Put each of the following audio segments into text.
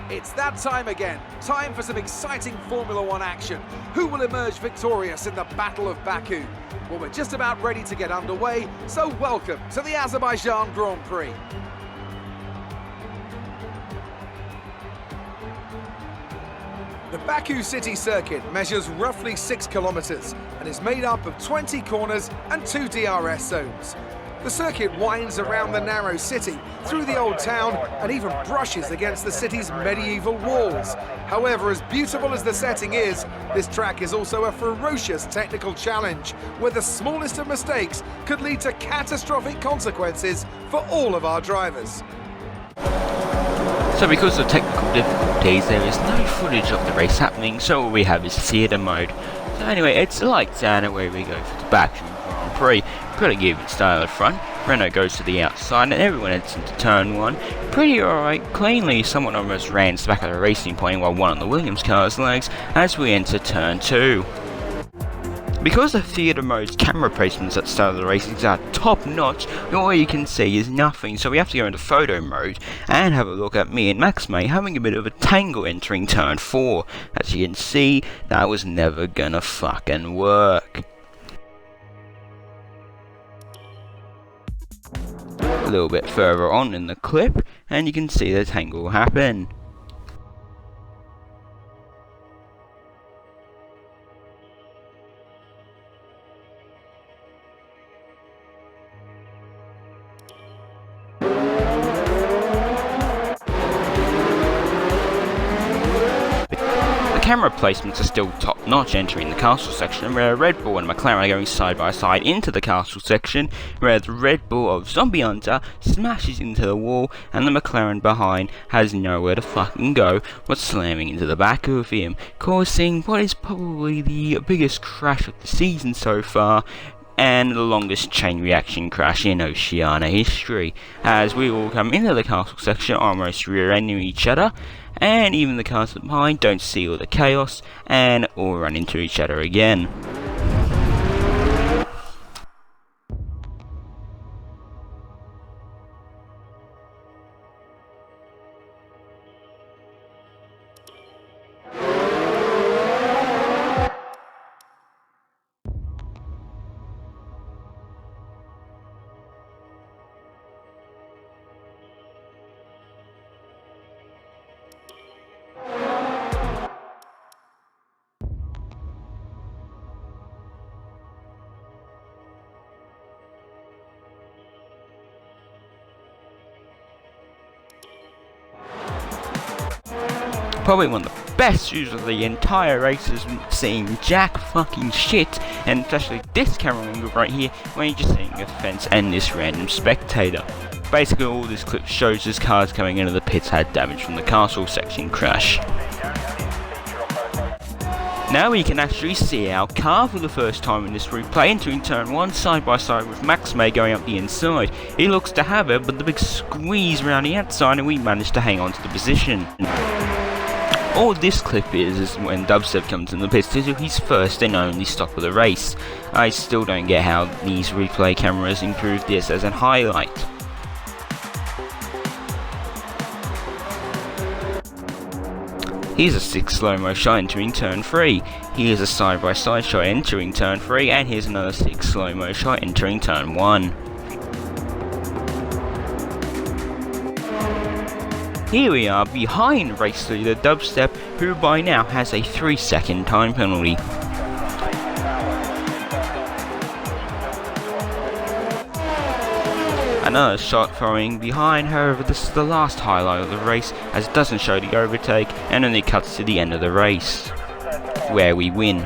It's that time again. Time for some exciting Formula One action. Who will emerge victorious in the Battle of Baku? Well, we're just about ready to get underway, so welcome to the Azerbaijan Grand Prix. The Baku city circuit measures roughly 6 kilometers and is made up of 20 corners and 2 DRS zones. The circuit winds around the narrow city, through the old town, and even brushes against the city's medieval walls. However, as beautiful as the setting is, this track is also a ferocious technical challenge, where the smallest of mistakes could lead to catastrophic consequences for all of our drivers. So because of technical difficulties, there is no footage of the race happening, so all we have is theatre mode. So anyway, it's like Zana where we go for the Baku Grand Prix. Pretty even style at front. Renault goes to the outside and everyone heads into turn 1. Pretty alright, cleanly. Someone almost ran to the back of the racing point while one on the Williams car's legs as we enter turn 2. Because of theatre mode's camera placements at the start of the races are top notch, all you can see is nothing, so we have to go into photo mode and have a look at me and Max May having a bit of a tangle entering turn 4. As you can see, that was never gonna fucking work. A little bit further on in the clip and you can see the tangle happen. Camera placements are still top notch entering the castle section, where Red Bull and McLaren are going side by side into the castle section, where the Red Bull of Zombie Hunter smashes into the wall and the McLaren behind has nowhere to fucking go but slamming into the back of him, causing what is probably the biggest crash of the season so far and the longest chain reaction crash in Oceania history, as we all come into the castle section almost rear-ending each other, and even the cars behind don't see all the chaos and all run into each other again. Probably one of the best views of the entire race is seeing jack fucking shit, and especially this camera angle right here, where you're just seeing a fence and this random spectator. Basically all this clip shows is cars coming into the pits had damage from the castle section crash. Now we can actually see our car for the first time in this replay entering turn 1 side by side with Max May going up the inside. He looks to have it, but the big squeeze around the outside and we managed to hang on to the position. All this clip is when Dubstep comes in the pits to do his first and only stop of the race. I still don't get how these replay cameras improved this as a highlight. Here's a 6 slow-mo shot entering turn 3. Here's a side-by-side shot entering turn 3, and here's another 6 slow-mo shot entering turn 1. Here we are behind race leader Dubstep, who by now has a 3-second time penalty. Another shot following behind, however this is the last highlight of the race as it doesn't show the overtake and then it cuts to the end of the race, where we win.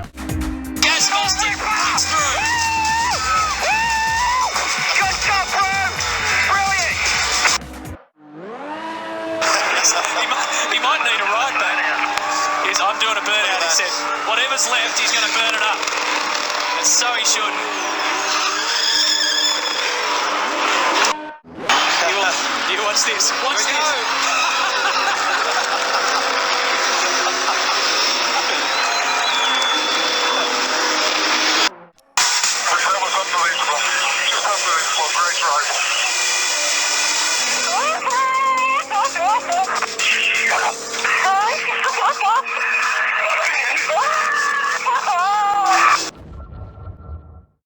I'm doing a burnout, he said. Whatever's left, he's going to burn it up. And so he should. You watch this. Watch this.